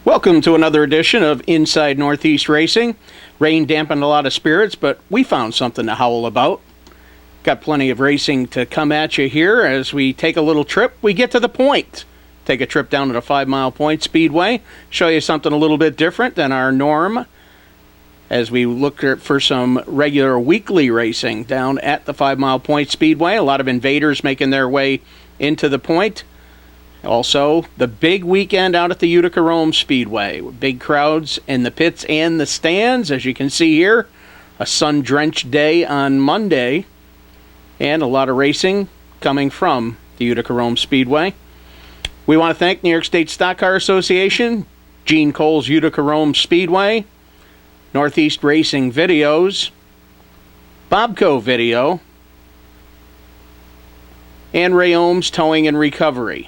Welcome to another edition of Inside Northeast Racing. Rain dampened a lot of spirits, but we found something to howl about. Got plenty of racing to come at you here as we take a little trip. We get to the point. Take a trip down to the 5 Mile Point Speedway. Show you something a little bit different than our norm as we look for some regular weekly racing down at the 5 Mile Point Speedway. A lot of invaders making their way into the point. Also, the big weekend out at the Utica Rome Speedway. Big crowds in the pits and the stands, as you can see here. A sun-drenched day on Monday. And a lot of racing coming from the Utica Rome Speedway. We want to thank New York State Stock Car Association, Gene Cole's Utica Rome Speedway, Northeast Racing Videos, Bobco Video, and Ray Ohms Towing and Recovery.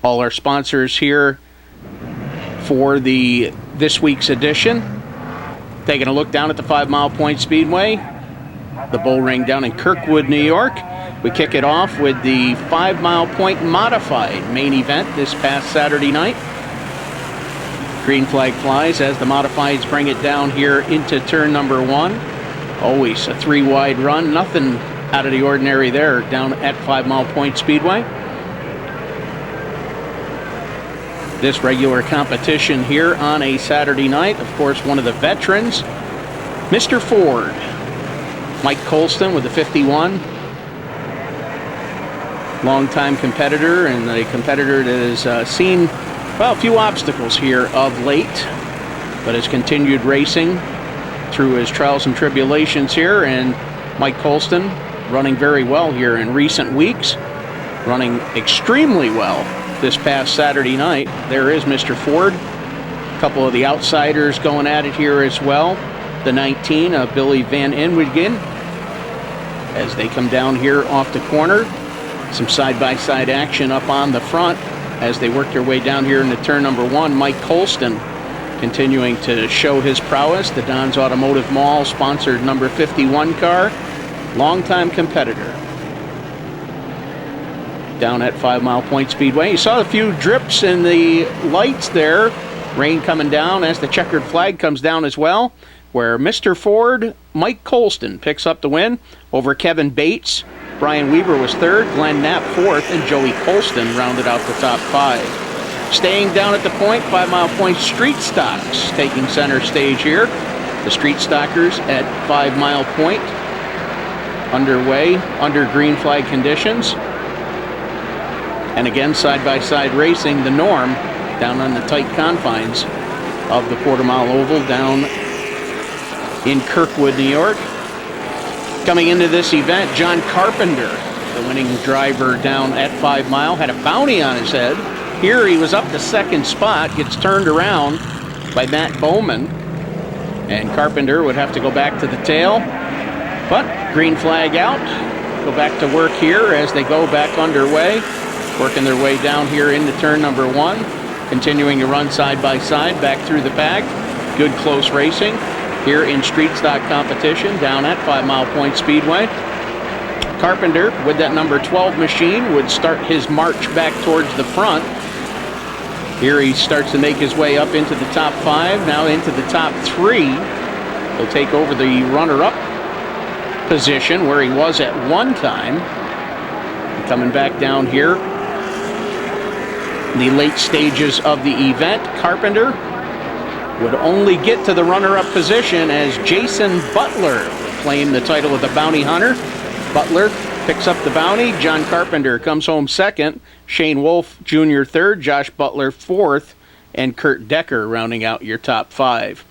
All our sponsors here for this week's edition. Taking a look down at the 5 Mile Point Speedway, the bull ring down in Kirkwood, New York. We kick it off with the 5 Mile Point Modified main event this past Saturday night. Green flag flies as the Modifieds bring it down here into turn number 1. Always a 3-wide run. Nothing out of the ordinary there down at 5 Mile Point Speedway. This regular competition here on a Saturday night. Of course, one of the veterans, Mr. Ford. Mike Colston with the 51. Longtime competitor, and a competitor that has seen, a few obstacles here of late, but has continued racing through his trials and tribulations here. And Mike Colston running very well here in recent weeks, running extremely well this past Saturday night. There is Mr. Ford. A couple of the outsiders going at it here as well. The 19 of Billy Van Inwigen as they come down here off the corner. Some side-by-side action up on the front as they work their way down here into turn number 1. Mike Colston continuing to show his prowess. The Don's Automotive Mall sponsored number 51 car. Longtime competitor down at 5 Mile Point Speedway. You saw a few drips in the lights there. Rain coming down as the checkered flag comes down as well, where Mr. Ford, Mike Colston picks up the win over Kevin Bates. Brian Weaver was 3rd, Glenn Knapp 4th, and Joey Colston rounded out the top 5. Staying down at the point, 5 Mile Point Street Stocks taking center stage here. The Street Stockers at 5 Mile Point underway under green flag conditions. And again, side-by-side racing, the norm, down on the tight confines of the quarter-mile oval down in Kirkwood, New York. Coming into this event, John Carpenter, the winning driver down at 5 Mile, had a bounty on his head. Here he was up to 2nd spot, gets turned around by Matt Bowman, and Carpenter would have to go back to the tail. But green flag out, go back to work here as they go back underway. Working their way down here into turn number 1. Continuing to run side by side back through the pack. Good close racing here in street stock competition down at 5 Mile Point Speedway. Carpenter with that number 12 machine would start his march back towards the front. Here he starts to make his way up into the top 5, now into the top 3. He'll take over the runner-up position where he was at one time. Coming back down here, the late stages of the event, Carpenter would only get to the runner-up position as Jason Butler claimed the title of the bounty hunter. Butler picks up the bounty. John Carpenter comes home 2nd. Shane Wolf Jr. 3rd. Josh Butler 4th. And Kurt Decker rounding out your top 5.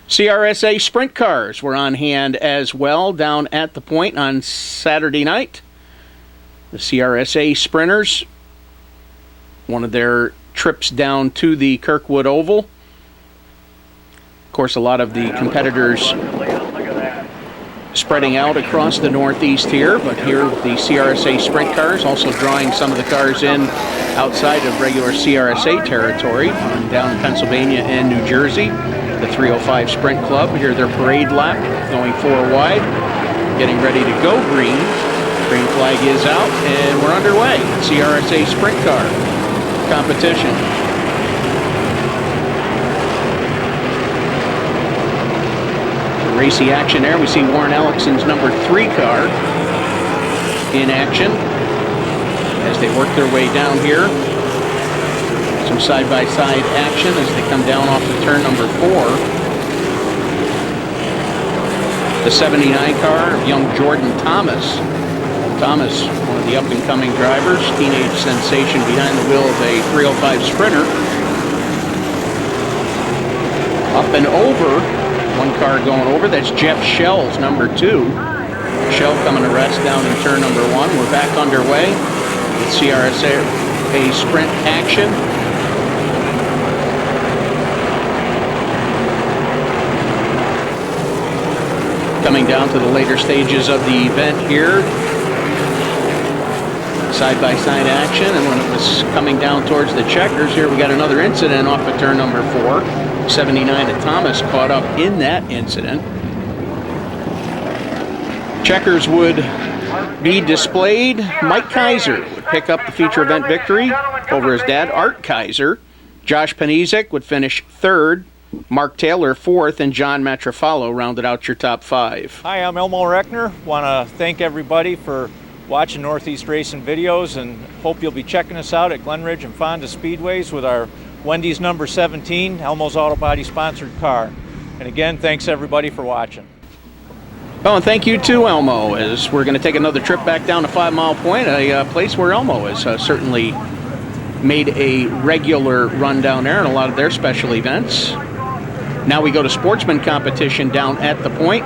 CRSA sprint cars were on hand as well down at the point on Saturday night. The CRSA sprinters, one of their trips down to the Kirkwood Oval. Of course, a lot of the competitors spreading out across the Northeast here, but here the CRSA sprint cars also drawing some of the cars in outside of regular CRSA territory down in Pennsylvania and New Jersey. The 305 Sprint Club, here their parade lap going 4 wide, getting ready to go green. Green flag is out and we're underway. CRSA sprint car competition. Racy action there. We see Warren Ellickson's number 3 car in action as they work their way down here. Some side-by-side action as they come down off of turn number 4. The 79 car of young Jordan Thomas. Thomas, one of the up-and-coming drivers, teenage sensation behind the wheel of a 305 Sprinter. Up and over. One car going over, that's Jeff Shell's number 2. Shell coming to rest down in turn number 1. We're back underway with CRSA sprint action. Coming down to the later stages of the event here. Side-by-side action, and when it was coming down towards the checkers, here we got another incident off of turn number 4. 79 at Thomas caught up in that incident. Checkers would be displayed. Mike Kaiser would pick up the feature event victory over his dad, Art Kaiser. Josh Panizek would finish 3rd. Mark Taylor 4th, and John Matrafalo rounded out your top 5. Hi, I'm Elmo Reckner. Want to thank everybody for watching Northeast Racing videos, and hope you'll be checking us out at Glen Ridge and Fonda Speedways with our Wendy's number 17, Elmo's Auto Body sponsored car. And again, thanks everybody for watching. Oh, and thank you to Elmo, as we're going to take another trip back down to 5 Mile Point, a place where Elmo has certainly made a regular run down there in a lot of their special events. Now we go to Sportsman competition down at the Point.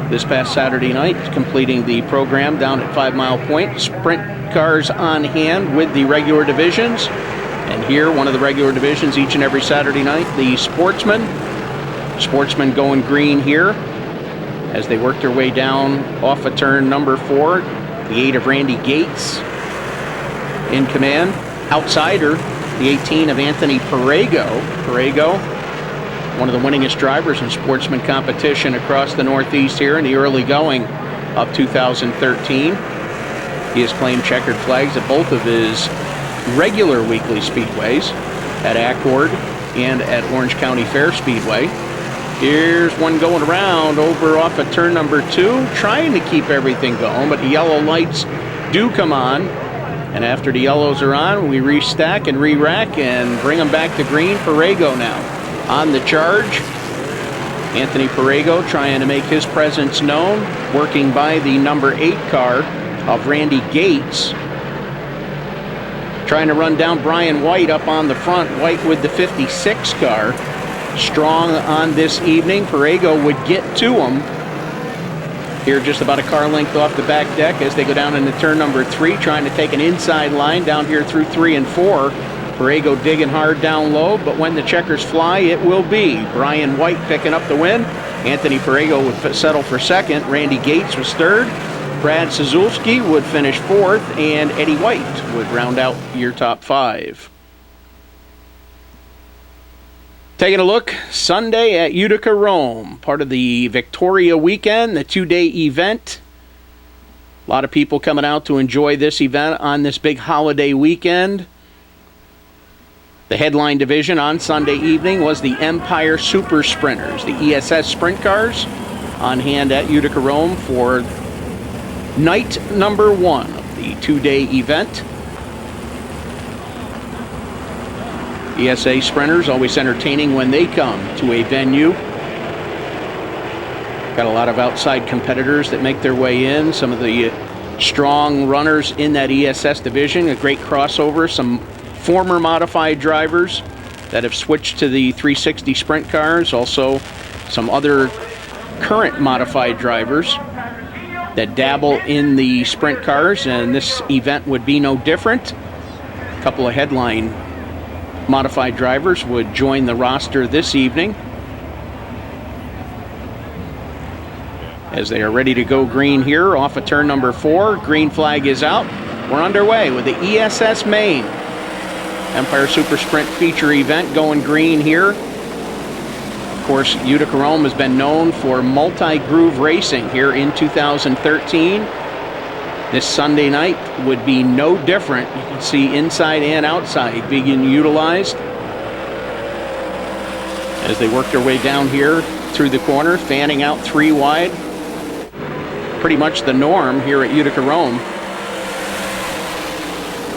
This past Saturday night, completing the program down at 5 Mile Point. Sprint cars on hand with the regular divisions. And here, one of the regular divisions each and every Saturday night, the Sportsman. Sportsman going green here as they work their way down off of turn number 4. The 8 of Randy Gates in command. Outsider, the 18 of Anthony Perego. Perego, one of the winningest drivers in Sportsman competition across the Northeast here in the early going of 2013. He has claimed checkered flags at both of his regular weekly speedways at Accord and at Orange County Fair Speedway. Here's one going around over off of turn number 2, trying to keep everything going, but the yellow lights do come on. And after the yellows are on, we restack and re-rack and bring them back to green. Perego now on the charge. Anthony Perego trying to make his presence known, working by the number 8 car of Randy Gates. Trying to run down Brian White up on the front. White with the 56 car. Strong on this evening. Perego would get to him. Here just about a car length off the back deck as they go down into turn number 3, trying to take an inside line down here through 3 and 4. Perego digging hard down low, but when the checkers fly, it will be Brian White picking up the win. Anthony Perego would settle for 2nd. Randy Gates was 3rd. Brad Szulski would finish 4th, and Eddie White would round out your top 5. Taking a look, Sunday at Utica Rome, part of the Victoria weekend, the 2-day event. A lot of people coming out to enjoy this event on this big holiday weekend. The headline division on Sunday evening was the Empire Super Sprinters, the ESS sprint cars, on hand at Utica Rome for night number 1 of the 2-day event. ESA sprinters always entertaining when they come to a venue. Got a lot of outside competitors that make their way in. Some of the strong runners in that ESS division. A great crossover. Some former modified drivers that have switched to the 360 sprint cars. Also some other current modified drivers. that dabble in the sprint cars, and this event would be no different. A couple of headline modified drivers would join the roster this evening as they are ready to go green here off of turn number 4. Green flag is out. We're underway with the ESS Main Empire Super Sprint feature event going green here. Of course, Utica Rome has been known for multi-groove racing here in 2013. This Sunday night would be no different. You can see inside and outside being utilized as they work their way down here through the corner, fanning out 3 wide. Pretty much the norm here at Utica Rome.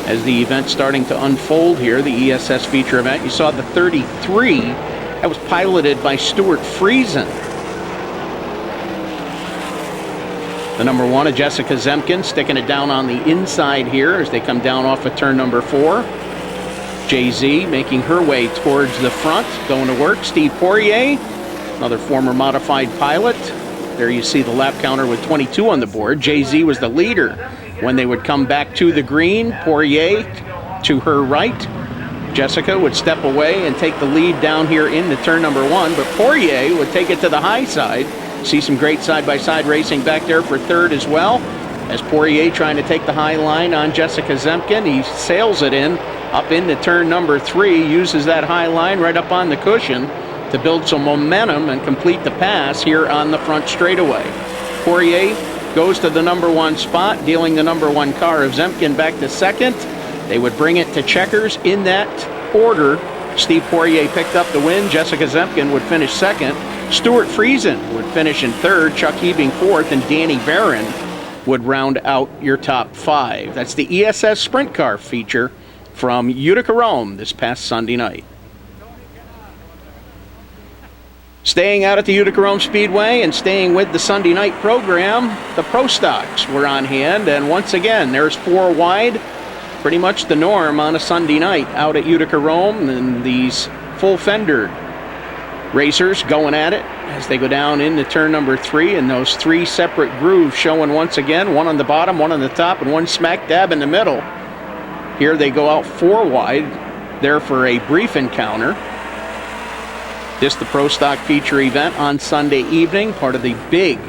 As the event's starting to unfold here, the ESS feature event, you saw the 33. That was piloted by Stuart Friesen. The number 1, Jessica Zemkin, sticking it down on the inside here as they come down off of turn number 4. JZ making her way towards the front, going to work. Steve Poirier, another former modified pilot. There you see the lap counter with 22 on the board. JZ was the leader when they would come back to the green. Poirier to her right. Jessica would step away and take the lead down here into turn number 1, but Poirier would take it to the high side. See some great side-by-side racing back there for third as well. As Poirier trying to take the high line on Jessica Zemkin, he sails it in up into turn number 3, uses that high line right up on the cushion to build some momentum and complete the pass here on the front straightaway. Poirier goes to the number 1 spot, dealing the number 1 car of Zemkin back to second. They would bring it to checkers in that order. Steve Poirier picked up the win. Jessica Zemkin would finish second. Stuart Friesen would finish in third. Chuck Hebing fourth. And Danny Barron would round out your top 5. That's the ESS Sprint Car feature from Utica Rome this past Sunday night. Staying out at the Utica Rome Speedway and staying with the Sunday night program, the Pro Stocks were on hand. And once again, there's 4 wide. Pretty much the norm on a Sunday night out at Utica Rome, and these full fender racers going at it as they go down into turn number 3, and those 3 separate grooves showing once again, 1 on the bottom, 1 on the top, and 1 smack dab in the middle. Here they go out 4 wide there for a brief encounter. This the Pro Stock feature event on Sunday evening, part of the big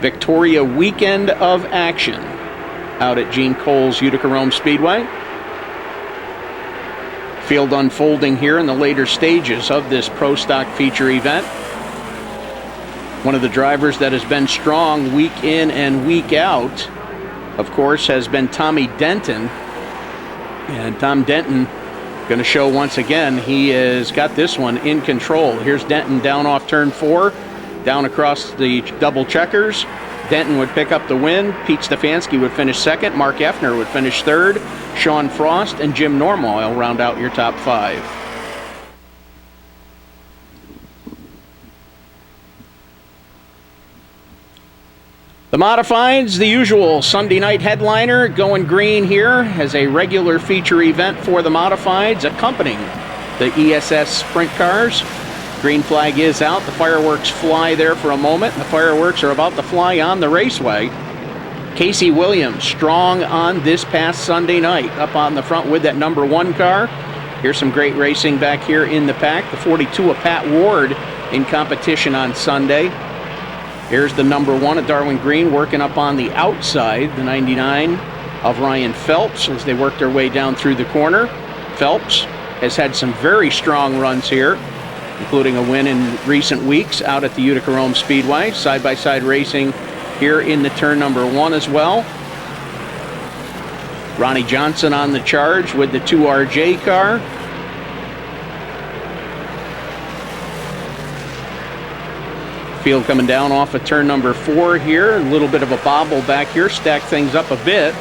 Victoria weekend of action out at Gene Cole's Utica Rome Speedway. Field unfolding here in the later stages of this Pro Stock feature event. One of the drivers that has been strong week in and week out, of course, has been Tommy Denton. And Tom Denton going to show once again he has got this one in control. Here's Denton down off turn 4, down across the double checkers. Denton would pick up the win. Pete Stefanski would finish second. Mark Effner would finish third. Sean Frost and Jim Normoyle round out your top 5. The Modifieds, the usual Sunday night headliner, going green here as a regular feature event for the Modifieds, accompanying the ESS sprint cars. Green flag is out. The fireworks fly there for a moment. The fireworks are about to fly on the raceway. Casey Williams strong on this past Sunday night, up on the front with that number 1 car. Here's some great racing back here in the pack. The 42 of Pat Ward in competition on Sunday. Here's the number 1 of Darwin Green working up on the outside, the 99 of Ryan Phelps as they work their way down through the corner. Phelps has had some very strong runs here, including a win in recent weeks out at the Utica Rome Speedway. Side-by-side racing here in the turn number 1 as well. Ronnie Johnson on the charge with the 2RJ car. Field coming down off of turn number 4 here. A little bit of a bobble back here, stack things up a bit.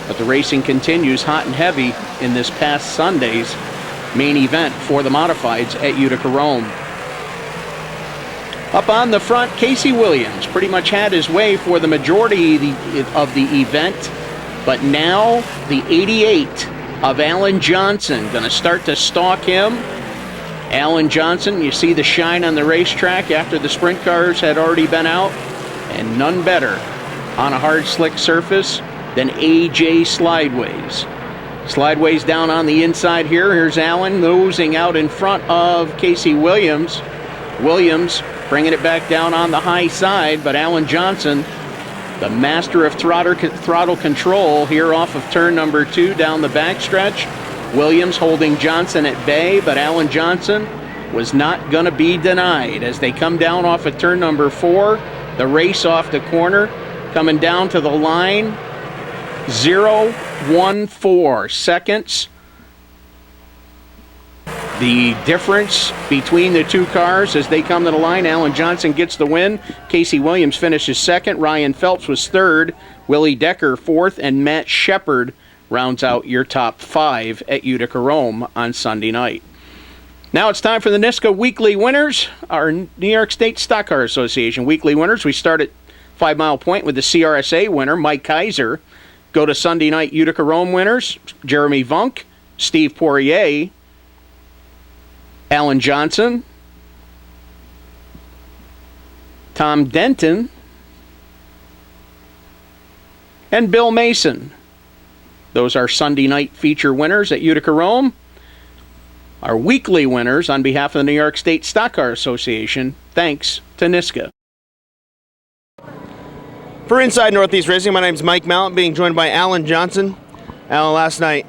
But the racing continues hot and heavy in this past Sunday's main event for the Modifieds at Utica Rome. Up on the front, Casey Williams pretty much had his way for the majority of the event. But now the 88 of Allan Johnson going to start to stalk him. Allan Johnson, you see the shine on the racetrack after the sprint cars had already been out. And none better on a hard, slick surface than AJ Slideways. Slideways down on the inside here. Here's Allan nosing out in front of Casey Williams. Williams bringing it back down on the high side, but Allan Johnson, the master of throttle control here off of turn number 2 down the backstretch. Williams holding Johnson at bay, but Allan Johnson was not going to be denied as they come down off of turn number 4. The race off the corner, coming down to the line, 0.14 seconds. The difference between the two cars as they come to the line, Allan Johnson gets the win. Casey Williams finishes second. Ryan Phelps was third. Willie Decker fourth. And Matt Shepard rounds out your top 5 at Utica Rome on Sunday night. Now it's time for the NISCA Weekly Winners, our New York State Stock Car Association Weekly Winners. We start at 5 Mile Point with the CRSA winner, Mike Kaiser. Go to Sunday night Utica Rome winners, Jeremy Vunk, Steve Poirier, Allan Johnson, Tom Denton, and Bill Mason. Those are Sunday night feature winners at Utica Rome. Our weekly winners on behalf of the New York State Stock Car Association, thanks to NISCA. For Inside Northeast Racing, my name is Mike Mallett, being joined by Allan Johnson. Allan, last night,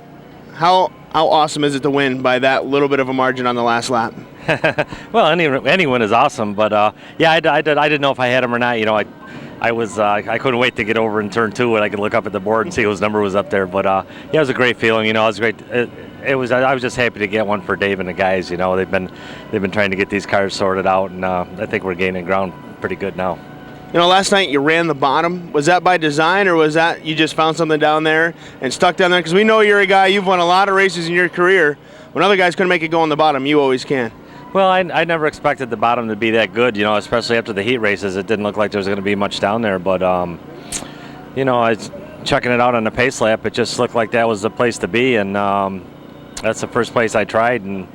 how awesome is it to win by that little bit of a margin on the last lap? Well, any win is awesome, but yeah, I didn't know if I had him or not. You know, I couldn't wait to get over in turn 2 and I could look up at the board and see whose number was up there. But yeah, it was a great feeling. You know, it was great. I was just happy to get one for Dave and the guys. You know, they've been trying to get these cars sorted out, and I think we're gaining ground pretty good now. You know, last night you ran the bottom. Was that by design, or was that you just found something down there and stuck down there? Because we know you're a guy, you've won a lot of races in your career. When other guys couldn't make it go on the bottom, you always can. Well, I never expected the bottom to be that good, you know, especially after the heat races. It didn't look like there was going to be much down there, but, you know, I was checking it out on the pace lap. It just looked like that was the place to be, and that's the first place I tried, and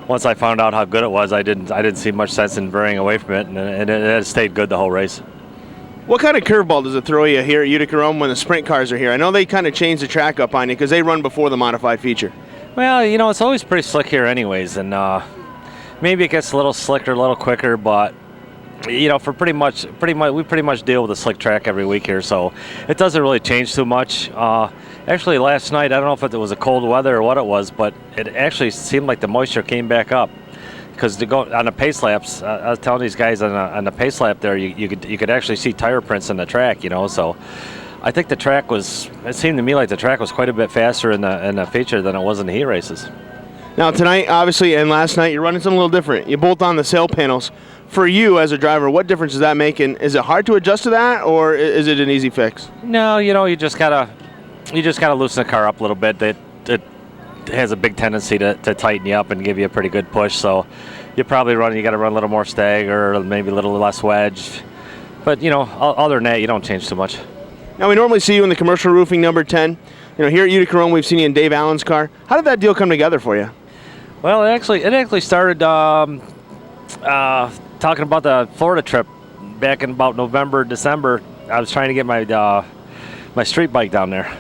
once I found out how good it was, I didn't see much sense in veering away from it, and it has stayed good the whole race. What kind of curveball does it throw you here at Utica Rome when the sprint cars are here? I know they kind of change the track up on you because they run before the modified feature. Well, you know, it's always pretty slick here anyways, and maybe it gets a little slicker, a little quicker, but you know, we pretty much deal with a slick track every week here, so it doesn't really change too much. Actually, last night, I don't know if it was a cold weather or what it was, but it actually seemed like the moisture came back up. Because to go on the pace laps, I was telling these guys on the pace lap there, you could actually see tire prints in the track, you know. So I think the track was. It seemed to me like the track was quite a bit faster in the feature than it was in the heat races. Now tonight, obviously, and last night, you're running something a little different. You bolt on the sail panels. For you as a driver, what difference does that make? And is it hard to adjust to that, or is it an easy fix? No, you know, you just gotta loosen the car up a little bit. It has a big tendency to tighten you up and give you a pretty good push. So you got to run a little more stagger, or maybe a little less wedge. But you know, other than that, you don't change too much. Now we normally see you in the commercial roofing number 10. You know, here at Utica Rome, we've seen you in Dave Allen's car. How did that deal come together for you? Well, it actually started talking about the Florida trip back in about November, December. I was trying to get my street bike down there.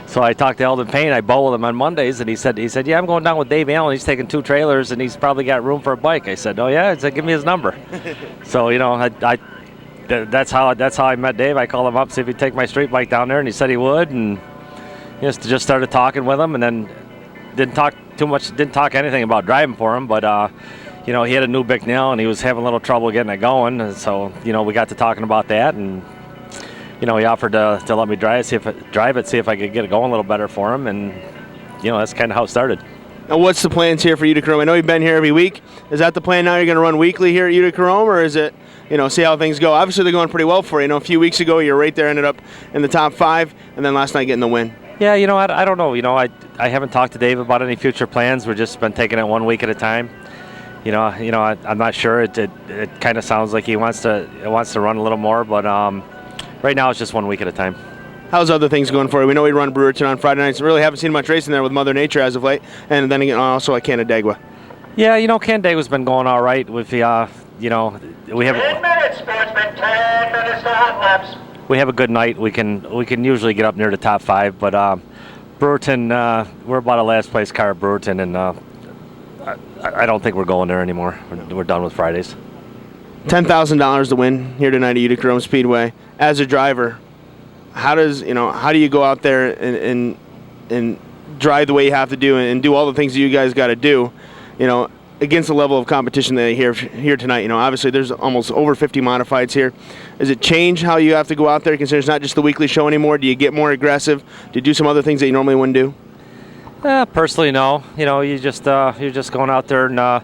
So I talked to Eldon Payne. I bowl with him on Mondays, and he said, yeah, I'm going down with Dave Allen. He's taking 2 trailers, and he's probably got room for a bike. I said, oh yeah. He said, give me his number. So you know, that's how I met Dave. I called him up, see if he'd take my street bike down there, and he said he would, and just started talking with him, and then didn't talk anything about driving for him, but you know, he had a new Bicknell, and he was having a little trouble getting it going, and so you know, we got to talking about that, and you know, he offered to let me drive it, see if I could get it going a little better for him, and you know, that's kind of how it started. Now, what's the plans here for Utica Rome? I know you've been here every week. Is that the plan now? You're going to run weekly here at Utica Rome, or is it, you know, see how things go? Obviously, they're going pretty well for you. You know, a few weeks ago, you were right there, ended up in the top 5, and then last night getting the win. Yeah, you know, I don't know. You know, I haven't talked to Dave about any future plans. We've just been taking it 1 week at a time. You know, I'm not sure. It kind of sounds like he wants to run a little more, but right now it's just 1 week at a time. How's other things going for you? We know we run Brewerton on Friday nights. Really haven't seen much racing there with Mother Nature as of late, and then again also at Canandaigua. Yeah, you know, Canandaigua's been going all right with the, you know, we have. 10 minutes, Sportsman. 10 minutes to hot laps. we have a good night, we can usually get up near the top 5. But Brewerton, we're about a last place car at Brewerton, and I don't think we're going there anymore. We're done with Fridays. $10,000 to win here tonight at Utica Rome Speedway. As a driver, how do you go out there and drive the way you have to do and do all the things that you guys got to do, against the level of competition that you have here tonight? Obviously there's almost over 50 modifieds here. Does it change how you have to go out there, considering it's not just the weekly show anymore? Do you get more aggressive? Do you do some other things that you normally wouldn't do? Personally, no. You're just going out there and.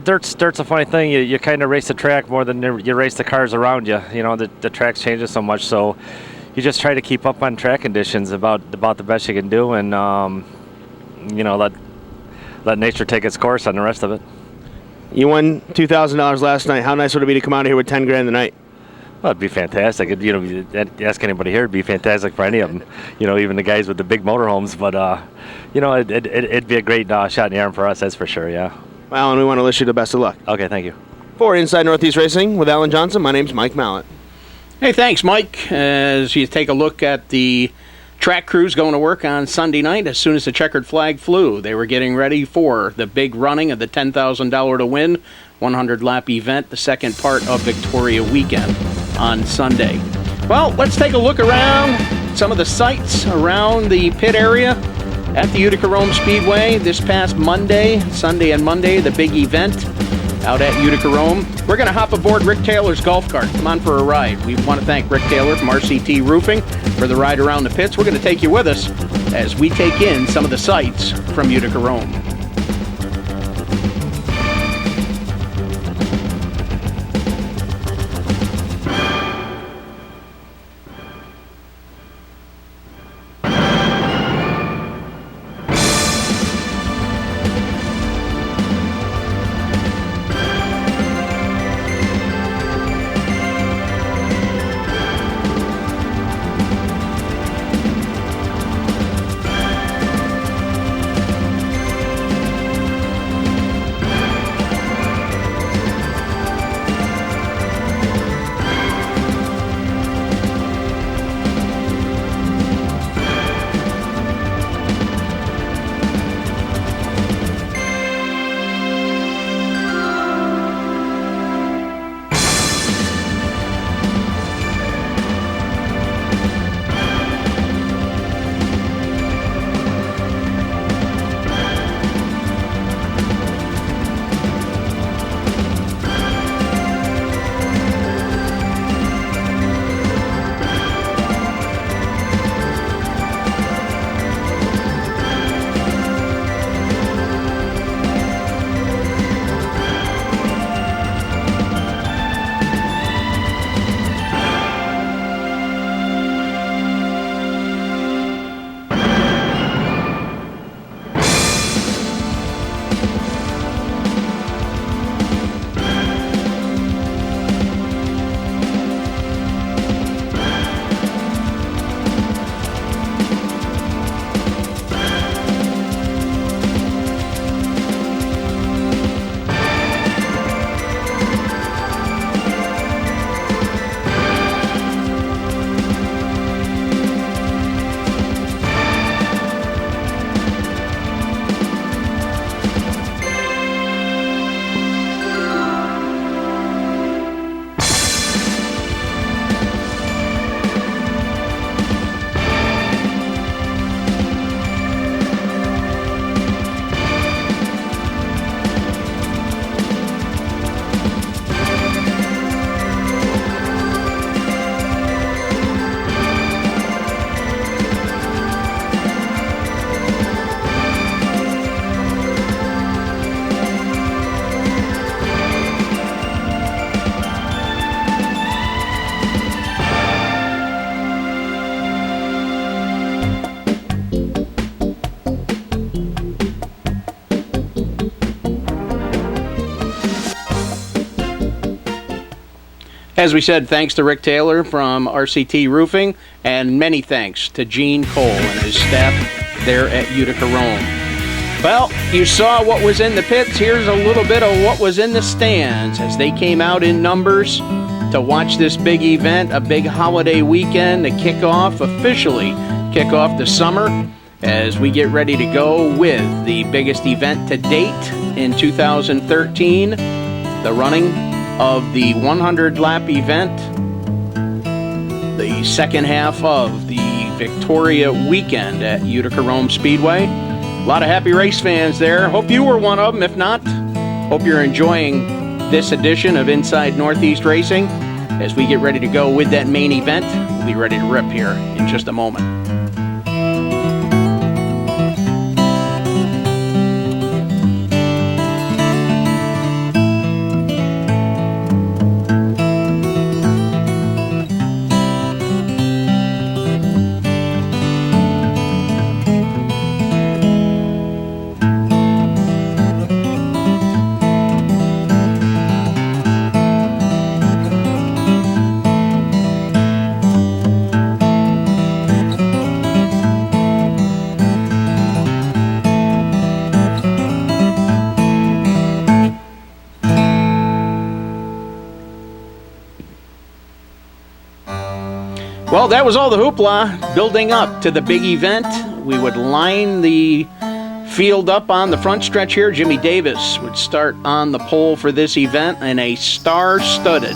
Dirt's a funny thing. You kind of race the track more than you race the cars around you. The track's changing so much, so you just try to keep up on track conditions about the best you can do, and let nature take its course on the rest of it. You won $2,000 last night. How nice would it be to come out here with $10,000 tonight? Well, it'd be fantastic. Ask anybody here, it'd be fantastic for any of them. Even the guys with the big motorhomes. But it'd be a great shot in the arm for us. That's for sure. Yeah. Well, Alan, we want to wish you the best of luck. Okay, thank you. For Inside Northeast Racing with Allan Johnson, my name's Mike Mallett. Hey, thanks, Mike. As you take a look at the track crews going to work on Sunday night, as soon as the checkered flag flew, they were getting ready for the big running of the $10,000 to win 100-lap event, the second part of Victoria Weekend on Sunday. Well, let's take a look around some of the sights around the pit area at the Utica Rome Speedway this past Sunday and Monday, the big event out at Utica Rome. We're going to hop aboard Rick Taylor's golf cart. Come on for a ride. We want to thank Rick Taylor from RCT Roofing for the ride around the pits. We're going to take you with us as we take in some of the sights from Utica Rome. As we said, thanks to Rick Taylor from RCT Roofing, and many thanks to Gene Cole and his staff there at Utica Rome. Well, you saw what was in the pits. Here's a little bit of what was in the stands as they came out in numbers. to watch this big event, a big holiday weekend to officially kick off the summer as we get ready to go with the biggest event to date in 2013, the running of the 100-lap event, the second half of the Victoria weekend at Utica Rome Speedway. A lot of happy race fans there. Hope you were one of them. If not, hope you're enjoying this edition of Inside Northeast Racing as we get ready to go with that main event. We'll be ready to rip here in just a moment. Well, that was all the hoopla building up to the big event. We would line the field up on the front stretch here. Jimmy Davis would start on the pole for this event in a star-studded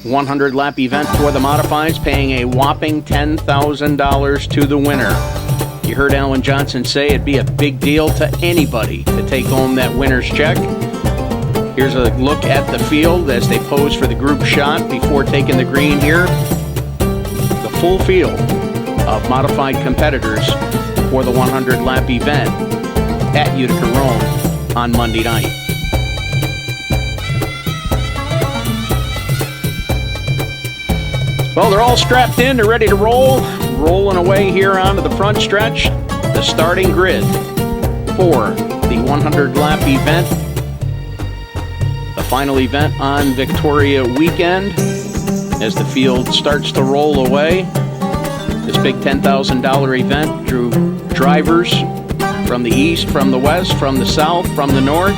100-lap event for the modifieds, paying a whopping $10,000 to the winner. You heard Allan Johnson say it'd be a big deal to anybody to take home that winner's check. Here's a look at the field as they pose for the group shot before taking the green here. The full field of modified competitors for the 100-lap event at Utica Rome on Monday night. Well, they're all strapped in, they're ready to roll. Rolling away here onto the front stretch. The starting grid for the 100-lap event. The final event on Victoria weekend as the field starts to roll away. This big $10,000 event drew drivers from the east, from the west, from the south, from the north.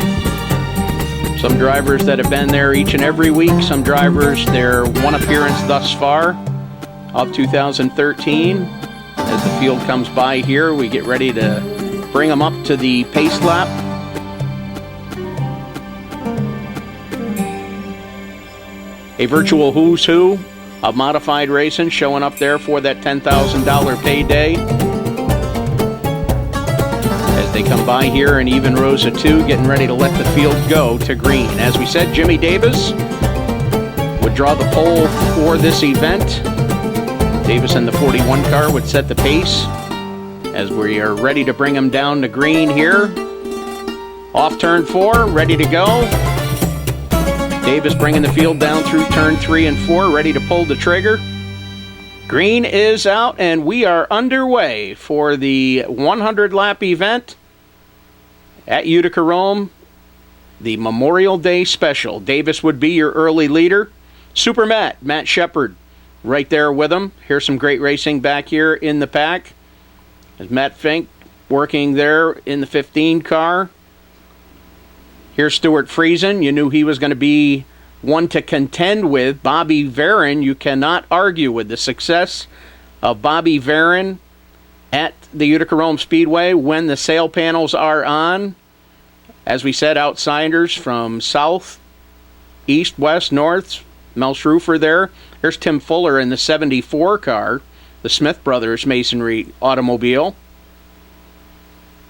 Some drivers that have been there each and every week. Some drivers their one appearance thus far of 2013. As the field comes by here, we get ready to bring them up to the pace lap. A virtual who's who of modified racing showing up there for that $10,000 payday. As they come by here in even rows of two, getting ready to let the field go to green. As we said, Jimmy Davis would draw the pole for this event. Davis in the 41 car would set the pace as we are ready to bring him down to green here. Off turn 4, ready to go. Davis bringing the field down through turn 3 and 4, ready to pull the trigger. Green is out, and we are underway for the 100-lap event at Utica Rome, the Memorial Day special. Davis would be your early leader. Super Matt Shepard, right there with him. Here's some great racing back here in the pack. As Matt Fink working there in the 15 car. Here's Stuart Friesen. You knew he was going to be one to contend with. Bobby Varon, you cannot argue with the success of Bobby Varon at the Utica Rome Speedway when the sail panels are on. As we said, outsiders from south, east, west, north. Mel Schrufer there. Here's Tim Fuller in the 74 car, the Smith Brothers Masonry automobile.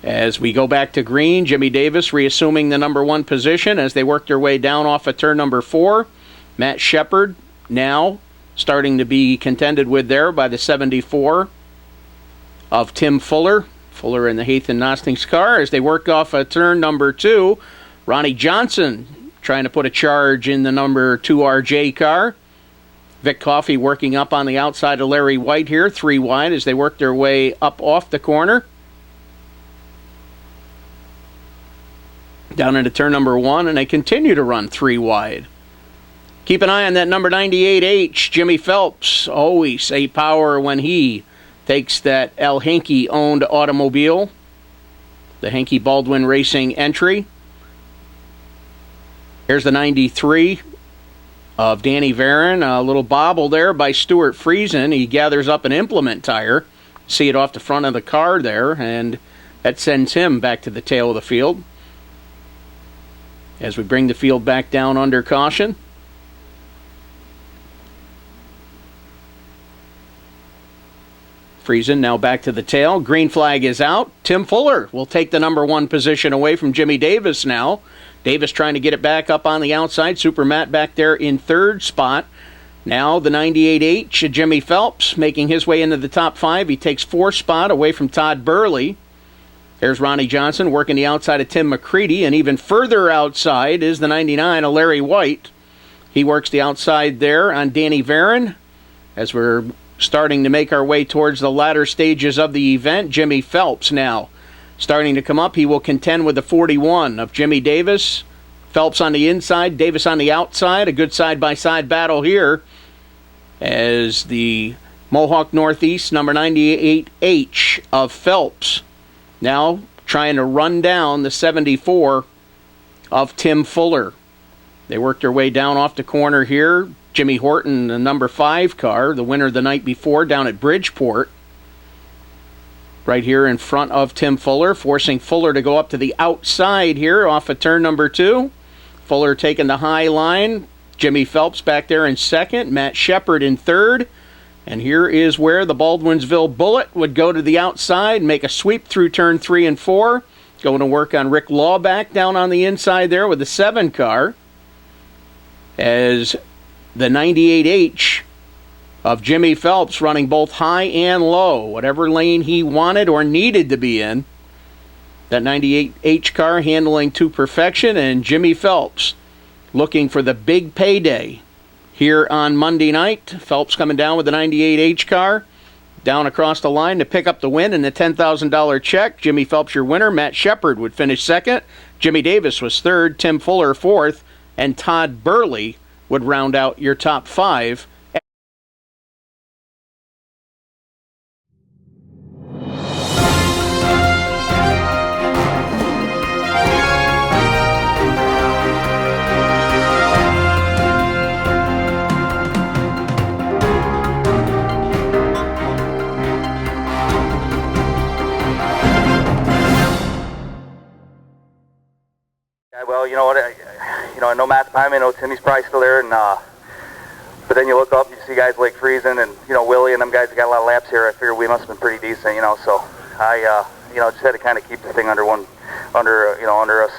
As we go back to green, Jimmy Davis reassuming the number 1 position as they work their way down off of turn number 4. Matt Shepard now starting to be contended with there by the 74 of Tim Fuller. Fuller in the Heath and Nosting's car as they work off of turn number 2. Ronnie Johnson trying to put a charge in the number 2 RJ car. Vic Coffey working up on the outside of Larry White here, 3 wide as they work their way up off the corner. Down into turn number 1, and they continue to run 3 wide. Keep an eye on that number 98H, Jimmy Phelps. Always a power when he takes that Al Henke-owned automobile. The Henke Baldwin Racing entry. Here's the 93 of Danny Varon. A little bobble there by Stuart Friesen. He gathers up an implement tire. See it off the front of the car there, and that sends him back to the tail of the field. As we bring the field back down under caution. Friesen now back to the tail. Green flag is out. Tim Fuller will take the number 1 position away from Jimmy Davis now. Davis trying to get it back up on the outside. Super Matt back there in 3rd spot. Now the 98H, Jimmy Phelps, making his way into the top 5. He takes 4th spot away from Todd Burley. There's Ronnie Johnson working the outside of Tim McCready, and even further outside is the 99 of Larry White. He works the outside there on Danny Varon. As we're starting to make our way towards the latter stages of the event, Jimmy Phelps now starting to come up. He will contend with the 41 of Jimmy Davis. Phelps on the inside, Davis on the outside. A good side-by-side battle here as the Mohawk Northeast number 98H of Phelps now trying to run down the 74 of Tim Fuller. They worked their way down off the corner here. Jimmy Horton, the number 5 car, the winner the night before down at Bridgeport. Right here in front of Tim Fuller, forcing Fuller to go up to the outside here off of turn number 2. Fuller taking the high line. Jimmy Phelps back there in 2nd. Matt Shepard in 3rd. And here is where the Baldwinsville Bullet would go to the outside, make a sweep through turn 3 and 4. Going to work on Rick Lawback down on the inside there with the 7 car. As the 98H of Jimmy Phelps running both high and low, whatever lane he wanted or needed to be in. That 98H car handling to perfection, and Jimmy Phelps looking for the big payday here on Monday night. Phelps coming down with the 98H car, down across the line to pick up the win and the $10,000 check. Jimmy Phelps your winner. Matt Shepard would finish 2nd. Jimmy Davis was 3rd. Tim Fuller 4th. And Todd Burley would round out your top 5. Yeah, well, you know what? I know Matt's behind me. I know Timmy's probably still there, and but then you look up, you see guys like Friesen and Willie and them guys that got a lot of laps here. I figured we must have been pretty decent, So I, just had to kind of keep the thing under us,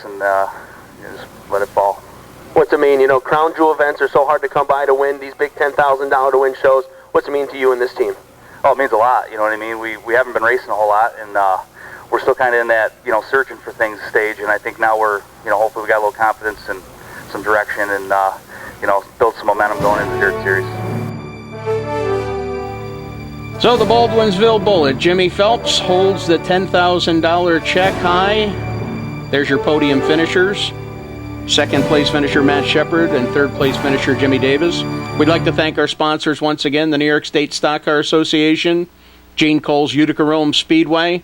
and just let it fall. What's it mean? Crown jewel events are so hard to come by to win these big $10,000 to win shows. What's it mean to you and this team? Oh, it means a lot. You know what I mean? We haven't been racing a whole lot, and we're still kind of in that searching for things stage. And I think now we're hopefully we got a little confidence and some direction, and build some momentum going into the Dirt Series. So the Baldwinsville Bullet, Jimmy Phelps holds the $10,000 check high. There's your podium finishers. 2nd place finisher Matt Shepard and 3rd place finisher Jimmy Davis. We'd like to thank our sponsors once again, the New York State Stock Car Association, Gene Cole's Utica Rome Speedway,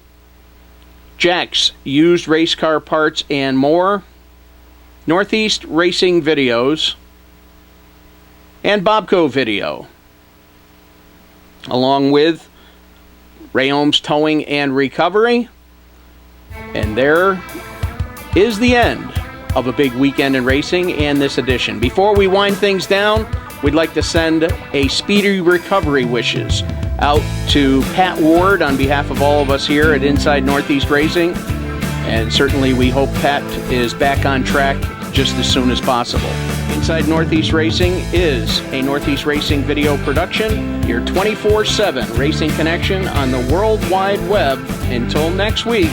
Jack's Used Race Car Parts and more, Northeast Racing Videos, and Bobco Video, along with Ray Ohm's Towing and Recovery. And there is the end of a big weekend in racing and this edition. Before we wind things down, we'd like to send a speedy recovery wishes out to Pat Ward on behalf of all of us here at Inside Northeast Racing. And certainly we hope Pat is back on track just as soon as possible. Inside Northeast Racing is a Northeast Racing video production, your 24/7 racing connection on the World Wide Web. Until next week,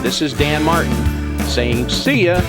this is Dan Martin saying see ya.